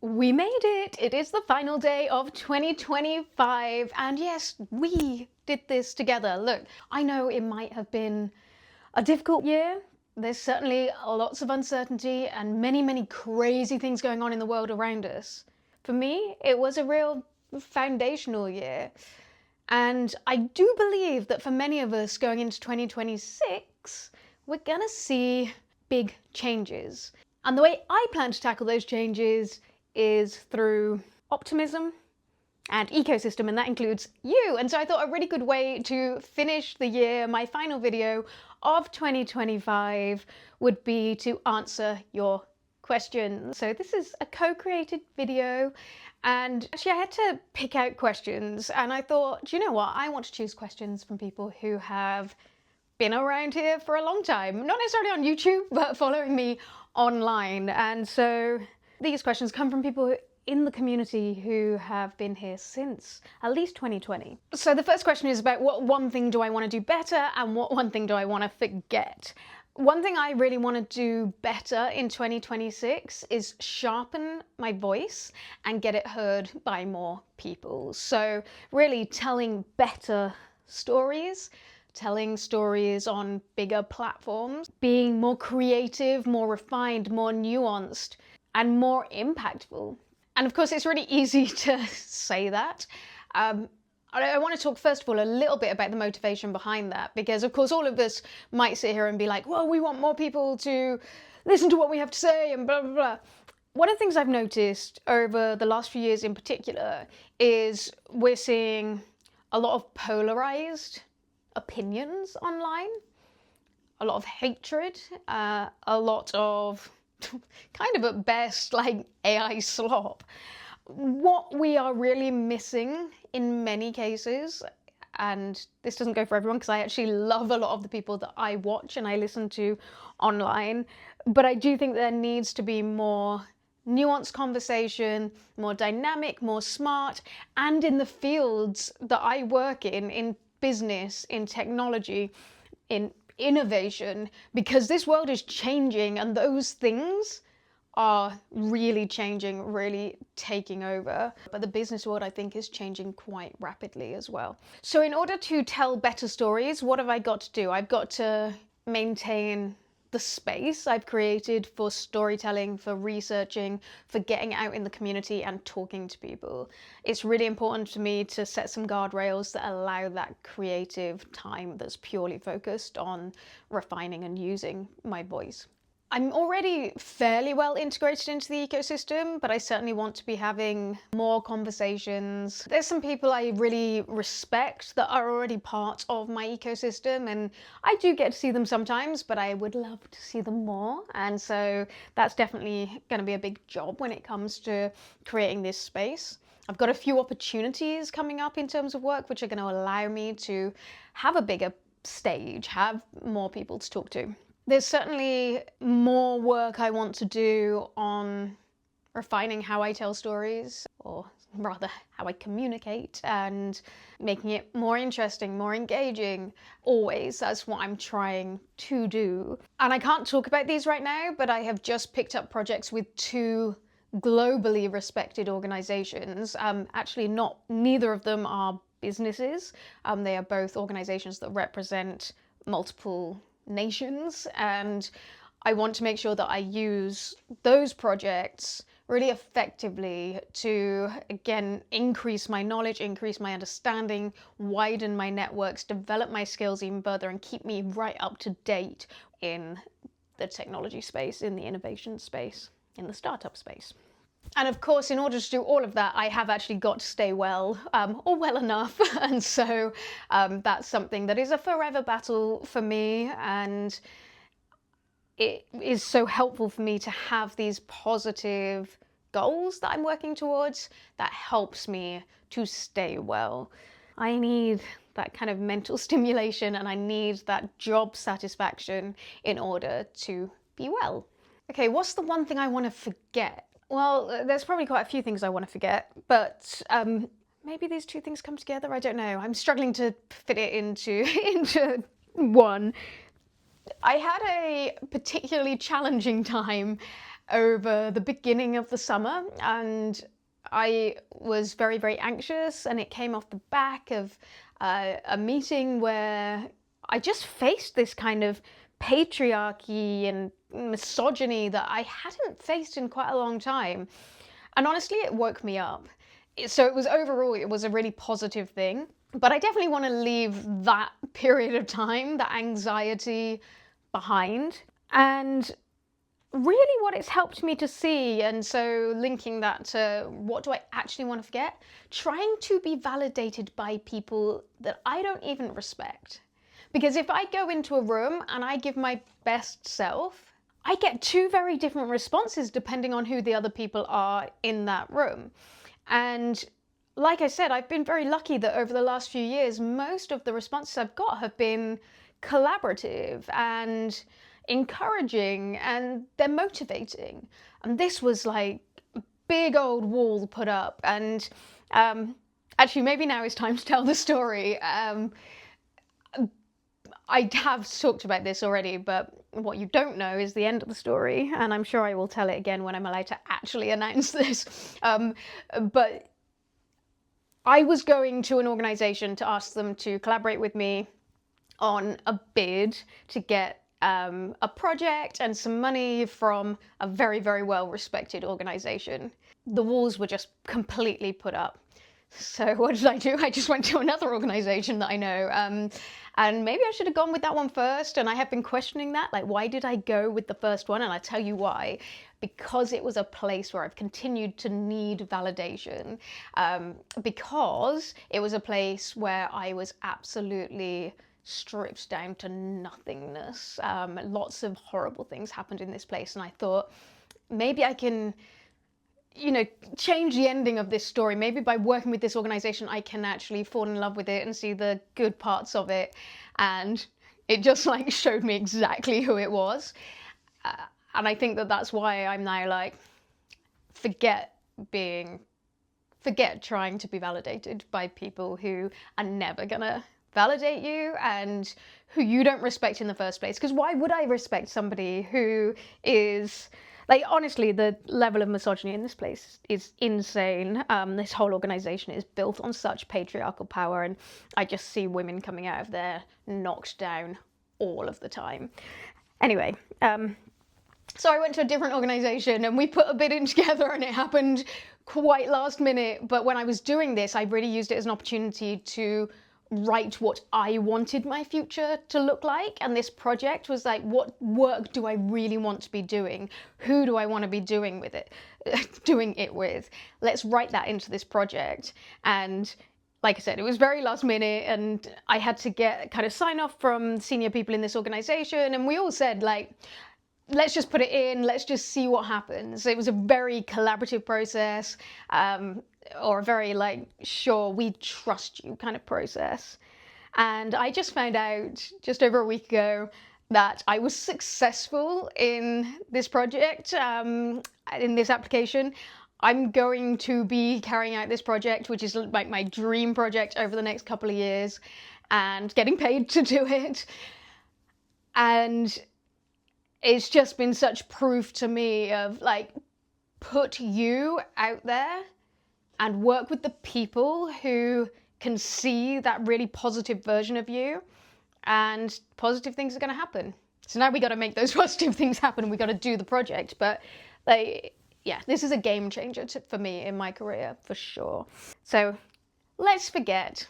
We made it! It is the final day of 2025, and yes, we did this together. Look, I know it might have been a difficult year. There's certainly lots of uncertainty and many crazy things going on in the world around us. For me, it was a real foundational year. And I do believe that for many of us going into 2026, we're gonna see big changes. And the way I plan to tackle those changes is through optimism and ecosystem, and that includes you. And so I thought a really good way to finish the year, my final video of 2025, would be to answer your questions. So this is a co-created video, and actually I had to pick out questions, and I thought, do you know what? I want to choose questions from people who have been around here for a long time, not necessarily on YouTube, but following me online. And so these questions come from people in the community who have been here since at least 2020. So the first question is about what one thing do I want to do better and what one thing do I want to forget? One thing I really want to do better in 2026 is sharpen my voice and get it heard by more people. So really telling better stories, telling stories on bigger platforms, being more creative, more refined, more nuanced, and more impactful. And of course, it's really easy to say that. I want to talk first of all a little bit about the motivation behind that, because of course all of us might sit here and be like, well, we want more people to listen to what we have to say and blah, blah, blah. One of the things I've noticed over the last few years in particular is we're seeing a lot of polarized opinions online, a lot of hatred, a lot of kind of at best like AI slop. What we are really missing in many cases, and this doesn't go for everyone because I actually love a lot of the people that I watch and I listen to online, but I do think there needs to be more nuanced conversation, more dynamic, more smart, and in the fields that I work in business, in technology, in innovation, because this world is changing and those things are really changing, really taking over. But the business world, I think, is changing quite rapidly as well. So in order to tell better stories, what have I got to do? I've got to maintain the space I've created for storytelling, for researching, for getting out in the community and talking to people. It's really important to me to set some guardrails that allow that creative time that's purely focused on refining and using my voice. I'm already fairly well integrated into the ecosystem, but I certainly want to be having more conversations. There's some people I really respect that are already part of my ecosystem, and I do get to see them sometimes, but I would love to see them more. And so that's definitely going to be a big job when it comes to creating this space. I've got a few opportunities coming up in terms of work, which are going to allow me to have a bigger stage, have more people to talk to. There's certainly more work I want to do on refining how I tell stories, or rather how I communicate, and making it more interesting, more engaging. Always, that's what I'm trying to do. And I can't talk about these right now, but I have just picked up projects with two globally respected organizations. Actually, neither of them are businesses. They are both organizations that represent multiple nations, and I want to make sure that I use those projects really effectively to, again, increase my knowledge, increase my understanding, widen my networks, develop my skills even further, and keep me right up to date in the technology space, in the innovation space, in the startup space. And of course, in order to do all of that, I have actually got to stay well, or well enough. And so that's something that is a forever battle for me. And it is so helpful for me to have these positive goals that I'm working towards that helps me to stay well. I need that kind of mental stimulation, and I need that job satisfaction in order to be well. Okay, what's the one thing I want to forget? Well, there's probably quite a few things I want to forget, but maybe these two things come together. I don't know. I'm struggling to fit it into one. I had a particularly challenging time over the beginning of the summer, and I was very, very anxious, and it came off the back of a meeting where I just faced this kind of patriarchy and misogyny that I hadn't faced in quite a long time. And honestly, it woke me up. So it was overall, it was a really positive thing. But I definitely want to leave that period of time, that anxiety behind. And really what it's helped me to see, and so linking that to what do I actually want to forget, trying to be validated by people that I don't even respect. Because if I go into a room and I give my best self, I get two very different responses depending on who the other people are in that room. And like I said, I've been very lucky that over the last few years, most of the responses I've got have been collaborative and encouraging, and they're motivating. And this was like a big old wall put up. And actually, maybe now it's time to tell the story. I have talked about this already, but what you don't know is the end of the story, and I'm sure I will tell it again when I'm allowed to actually announce this. But I was going to an organization to ask them to collaborate with me on a bid to get a project and some money from a very, very well-respected organization. The walls were just completely put up. So what did I do? I just went to another organization that I know. And maybe I should have gone with that one first. And I have been questioning that. Like, why did I go with the first one? And I'll tell you why. Because it was a place where I've continued to need validation. Because it was a place where I was absolutely stripped down to nothingness. Lots of horrible things happened in this place. And I thought, maybe I can, change the ending of this story. Maybe by working with this organization, I can actually fall in love with it and see the good parts of it. And it just like showed me exactly who it was. And I think that that's why I'm now like, forget trying to be validated by people who are never gonna validate you and who you don't respect in the first place. Because why would I respect somebody who is... Like, honestly, the level of misogyny in this place is insane. This whole organization is built on such patriarchal power, and I just see women coming out of there knocked down all of the time. Anyway, so I went to a different organization and we put a bid in together, and it happened quite last minute. But when I was doing this, I really used it as an opportunity to write what I wanted my future to look like. And this project was like, what work do I really want to be doing? Who do I want to be doing it with? Let's write that into this project. And like I said, it was very last minute, and I had to get kind of sign off from senior people in this organization. And we all said, like, let's just put it in, let's just see what happens. It was a very collaborative process, or a very like, sure, we trust you kind of process. And I just found out just over a week ago that I was successful in this project, in this application. I'm going to be carrying out this project, which is like my dream project over the next couple of years, and getting paid to do it. And it's just been such proof to me of like, put you out there and work with the people who can see that really positive version of you, and positive things are going to happen. So now we got to make those positive things happen. We got to do the project. But like, yeah, this is a game changer for me in my career, for sure. So let's forget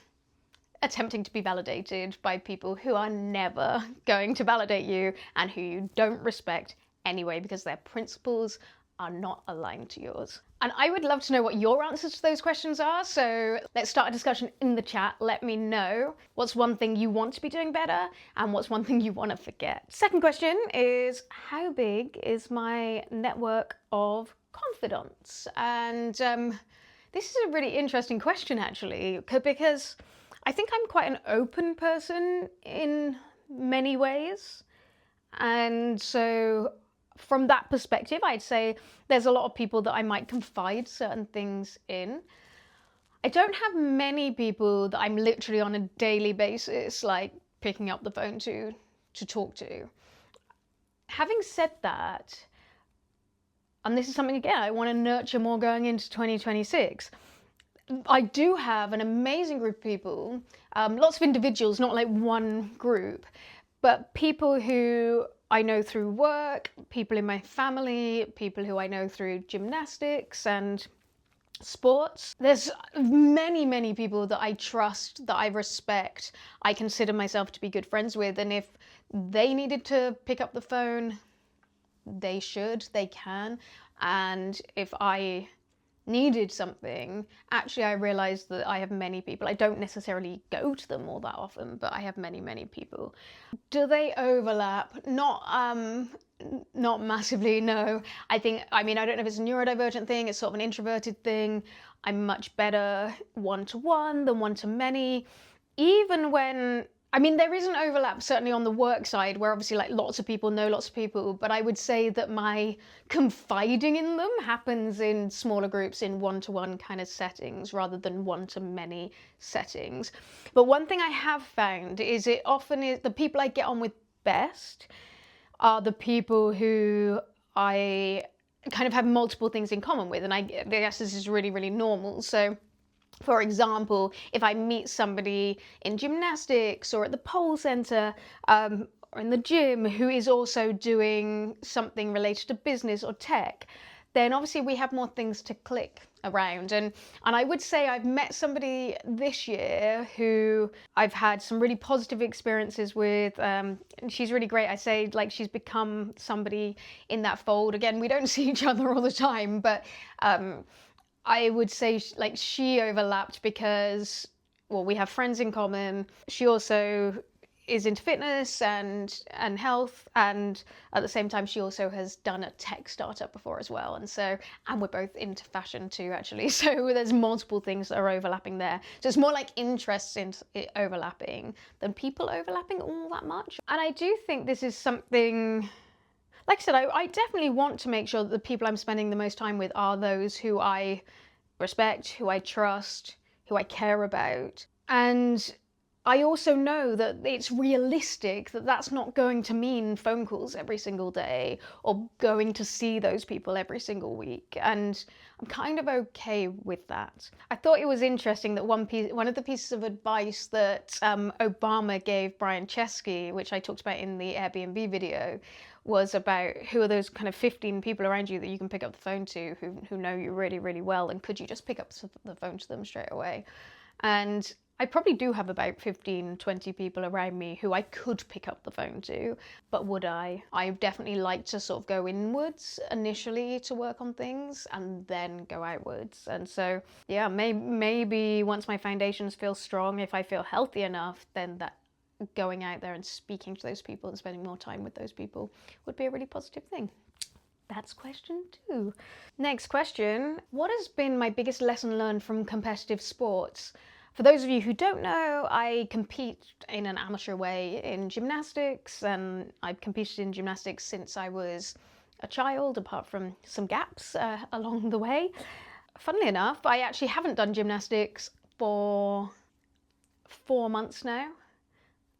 attempting to be validated by people who are never going to validate you and who you don't respect anyway, because their principles are not aligned to yours. And I would love to know what your answers to those questions are. So let's start a discussion in the chat. Let me know what's one thing you want to be doing better and what's one thing you want to forget. Second question is, how big is my network of confidants? And this is a really interesting question, actually, because I think I'm quite an open person in many ways. And so from that perspective, I'd say there's a lot of people that I might confide certain things in. I don't have many people that I'm literally on a daily basis, like picking up the phone to talk to. Having said that, and this is something, again, I want to nurture more going into 2026. I do have an amazing group of people, lots of individuals, not like one group, but people who I know through work, people in my family, people who I know through gymnastics and sports. There's many, many people that I trust, that I respect, I consider myself to be good friends with, and if they needed to pick up the phone, they should, they can. And if I needed something, actually I realized that I have many people. I don't necessarily go to them all that often, but I have many, many people. Do they overlap? Not massively, no. I mean, I don't know if it's a neurodivergent thing, it's sort of an introverted thing. I'm much better one-to-one than one-to-many. Even when, I mean, there is an overlap certainly on the work side where obviously like lots of people know lots of people, but I would say that my confiding in them happens in smaller groups, in one-to-one kind of settings rather than one-to-many settings. But one thing I have found is it often is the people I get on with best are the people who I kind of have multiple things in common with, and I guess this is really, really normal. So for example, if I meet somebody in gymnastics or at the pole center or in the gym who is also doing something related to business or tech, then obviously we have more things to click around. And I would say I've met somebody this year who I've had some really positive experiences with. She's really great. I say like she's become somebody in that fold. Again, we don't see each other all the time, but I would say like she overlapped because, well, we have friends in common. She also is into fitness and health, and at the same time she also has done a tech startup before as well, and we're both into fashion too, actually. So there's multiple things that are overlapping there. So it's more like interests in overlapping than people overlapping all that much. And I do think this is something, like I said, I definitely want to make sure that the people I'm spending the most time with are those who I respect, who I trust, who I care about. And I also know that it's realistic that that's not going to mean phone calls every single day or going to see those people every single week. And I'm kind of okay with that. I thought it was interesting that one of the pieces of advice that Obama gave Brian Chesky, which I talked about in the Airbnb video, was about who are those kind of 15 people around you that you can pick up the phone to who know you really, really well, and could you just pick up the phone to them straight away? And I probably do have about 15, 20 people around me who I could pick up the phone to, but would I? I definitely like to sort of go inwards initially to work on things and then go outwards. And so, yeah, maybe once my foundations feel strong, if I feel healthy enough, then that going out there and speaking to those people and spending more time with those people would be a really positive thing. That's question 2. Next question, what has been my biggest lesson learned from competitive sports? For those of you who don't know, I compete in an amateur way in gymnastics, and I've competed in gymnastics since I was a child, apart from some gaps along the way. Funnily enough, I actually haven't done gymnastics for 4 months now,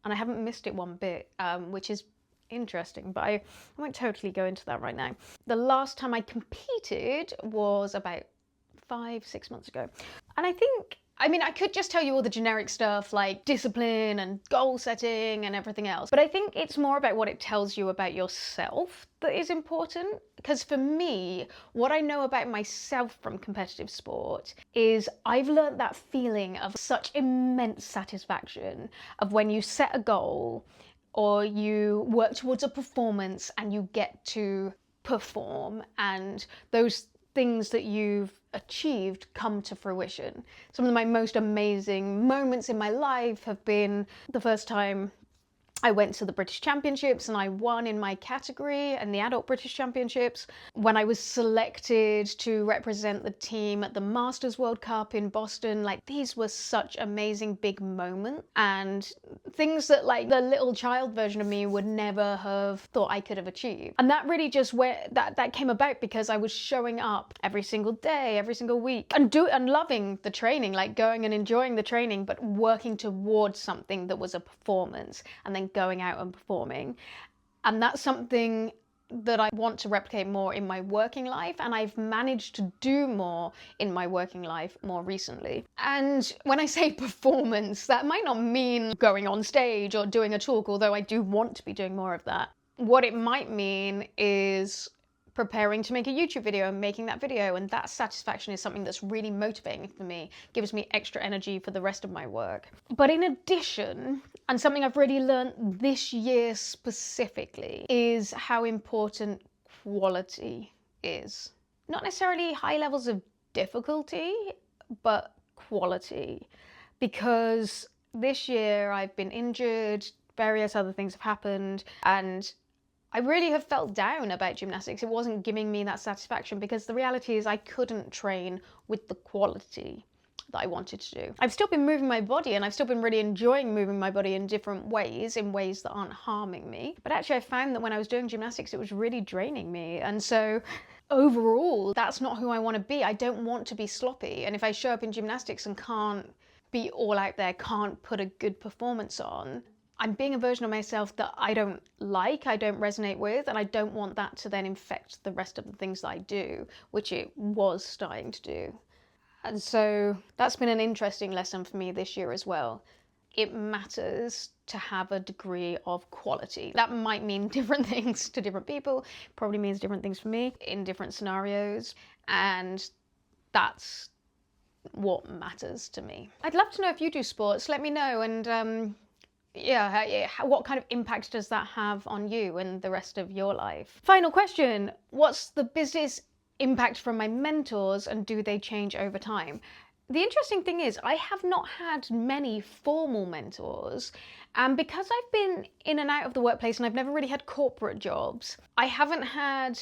and I haven't missed it one bit, which is interesting, but I won't totally go into that right now. The last time I competed was about 5-6 months ago, and I mean, I could just tell you all the generic stuff like discipline and goal setting and everything else, but I think it's more about what it tells you about yourself that is important. Because for me, what I know about myself from competitive sport is I've learned that feeling of such immense satisfaction of when you set a goal or you work towards a performance and you get to perform, and those things that you've achieved come to fruition. Some of my most amazing moments in my life have been the first time I went to the British Championships and I won in my category in the Adult British Championships. When I was selected to represent the team at the Masters World Cup in Boston, like these were such amazing big moments and things that like the little child version of me would never have thought I could have achieved. And that really just that came about because I was showing up every single day, every single week, and loving the training, like going and enjoying the training, but working towards something that was a performance and then going out and performing. And that's something that I want to replicate more in my working life, and I've managed to do more in my working life more recently. And when I say performance, that might not mean going on stage or doing a talk, although I do want to be doing more of that. What it might mean is preparing to make a YouTube video and making that video, and that satisfaction is something that's really motivating for me, gives me extra energy for the rest of my work. But in addition, and something I've really learned this year specifically, is how important quality is. Not necessarily high levels of difficulty, but quality. Because this year I've been injured, various other things have happened, and I really have felt down about gymnastics. It wasn't giving me that satisfaction because the reality is I couldn't train with the quality that I wanted to do. I've still been moving my body, and I've still been really enjoying moving my body in different ways, in ways that aren't harming me. But actually I found that when I was doing gymnastics, it was really draining me. And so overall, that's not who I want to be. I don't want to be sloppy. And if I show up in gymnastics and can't be all out there, can't put a good performance on, I'm being a version of myself that I don't like, I don't resonate with, and I don't want that to then infect the rest of the things that I do, which it was starting to do. And so that's been an interesting lesson for me this year as well. It matters to have a degree of quality. That might mean different things to different people, probably means different things for me in different scenarios, and that's what matters to me. I'd love to know if you do sports, let me know, and what kind of impact does that have on you and the rest of your life? Final question, what's the business impact from my mentors, and do they change over time? The interesting thing is I have not had many formal mentors, and because I've been in and out of the workplace and I've never really had corporate jobs, I haven't had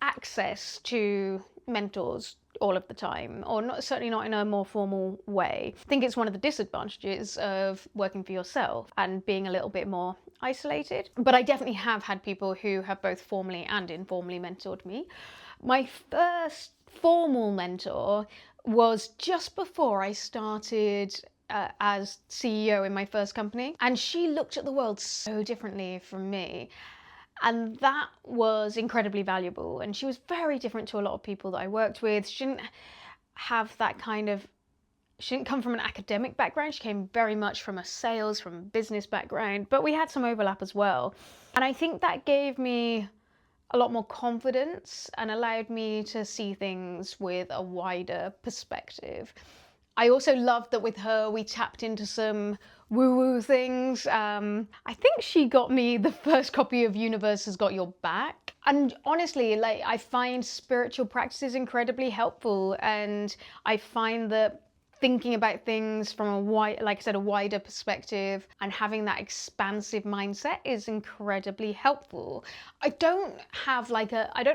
access to mentors all of the time, or not, certainly not in a more formal way. I think it's one of the disadvantages of working for yourself and being a little bit more isolated. But I definitely have had people who have both formally and informally mentored me. My first formal mentor was just before I started as CEO in my first company, and she looked at the world so differently from me. And that was incredibly valuable. And she was very different to a lot of people that I worked with. She didn't have that she didn't come from an academic background. She came very much from a sales, from a business background, but we had some overlap as well. And I think that gave me a lot more confidence and allowed me to see things with a wider perspective. I also loved that with her, we tapped into some woo-woo things. I think she got me the first copy of Universe Has Got Your Back. And honestly, I find spiritual practices incredibly helpful. And I find that thinking about things from a wider perspective and having that expansive mindset is incredibly helpful. I don't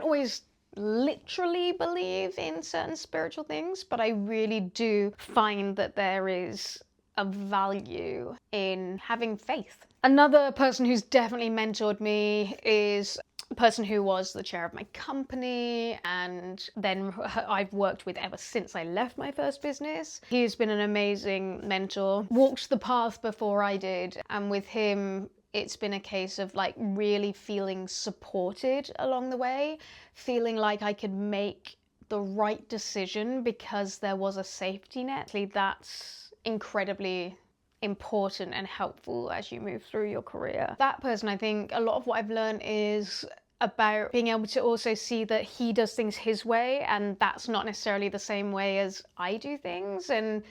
always literally believe in certain spiritual things, but I really do find that there is a value in having faith. Another person who's definitely mentored me is a person who was the chair of my company, and then I've worked with ever since I left my first business. He's been an amazing mentor, walked the path before I did, and with him it's been a case of really feeling supported along the way, feeling like I could make the right decision because there was a safety net. That's incredibly important and helpful as you move through your career. That person, I think a lot of what I've learned is about being able to also see that he does things his way, and that's not necessarily the same way as I do things, and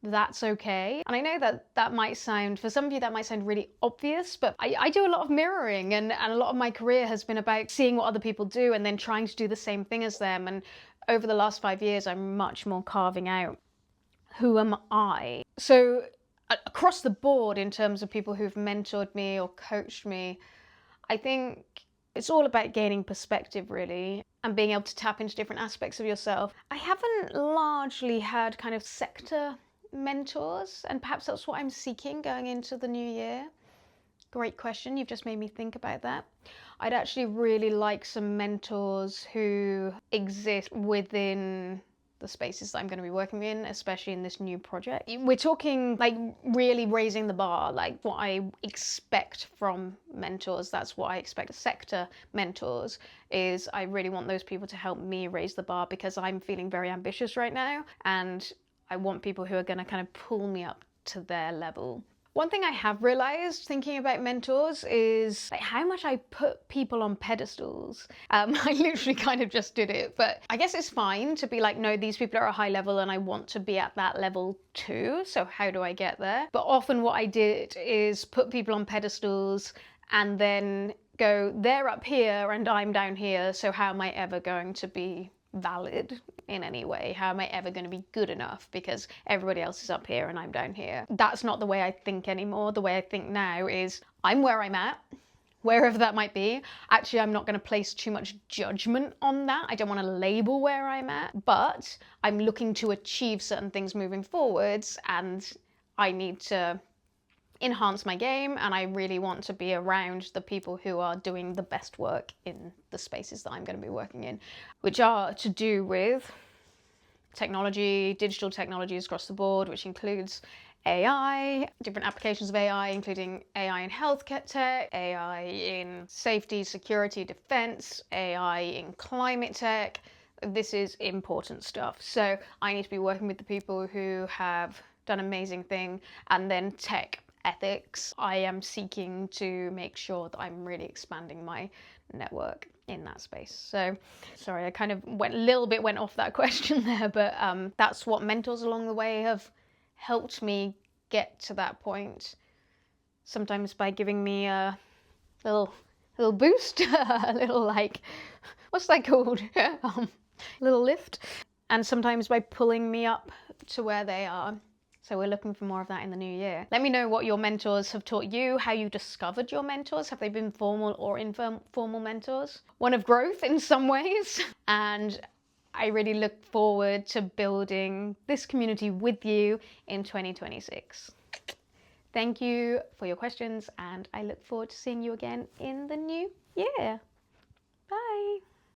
that's okay. And I know that might sound, for some of you, that might sound really obvious, but I do a lot of mirroring, and a lot of my career has been about seeing what other people do and then trying to do the same thing as them. And over the last 5 years, I'm much more carving out who am I. So across the board, in terms of people who've mentored me or coached me, I think it's all about gaining perspective, really, and being able to tap into different aspects of yourself. I haven't largely had kind of sector mentors, and perhaps that's what I'm seeking going into the new year. Great question, you've just made me think about that. I'd actually really like some mentors who exist within the spaces that I'm going to be working in, especially in this new project. We're talking like really raising the bar, like what I expect from mentors. That's what I expect sector mentors is. I really want those people to help me raise the bar because I'm feeling very ambitious right now, and I want people who are going to kind of pull me up to their level. One thing I have realized thinking about mentors is like how much I put people on pedestals. I literally kind of just did it, but I guess it's fine to be like, no, these people are a high level and I want to be at that level too. So how do I get there? But often what I did is put people on pedestals and then go, they're up here and I'm down here. So how am I ever going to be valid in any way? How am I ever going to be good enough because everybody else is up here and I'm down here? That's not the way I think anymore. The way I think now is I'm where I'm at, wherever that might be. Actually, I'm not going to place too much judgment on that. I don't want to label where I'm at, but I'm looking to achieve certain things moving forwards, and I need to enhance my game, and I really want to be around the people who are doing the best work in the spaces that I'm going to be working in, which are to do with technology, digital technologies across the board, which includes AI, different applications of AI, including AI in healthcare tech, AI in safety, security, defense, AI in climate tech. This is important stuff. So I need to be working with the people who have done amazing thing, and then tech ethics. I am seeking to make sure that I'm really expanding my network in that space. So sorry, I kind of went off that question there, but that's what mentors along the way have helped me get to that point. Sometimes by giving me a little boost, a little like, what's that called? Little lift. And sometimes by pulling me up to where they are. So we're looking for more of that in the new year. Let me know what your mentors have taught you, how you discovered your mentors. Have they been formal or informal mentors? One of growth in some ways. And I really look forward to building this community with you in 2026. Thank you for your questions, and I look forward to seeing you again in the new year. Bye.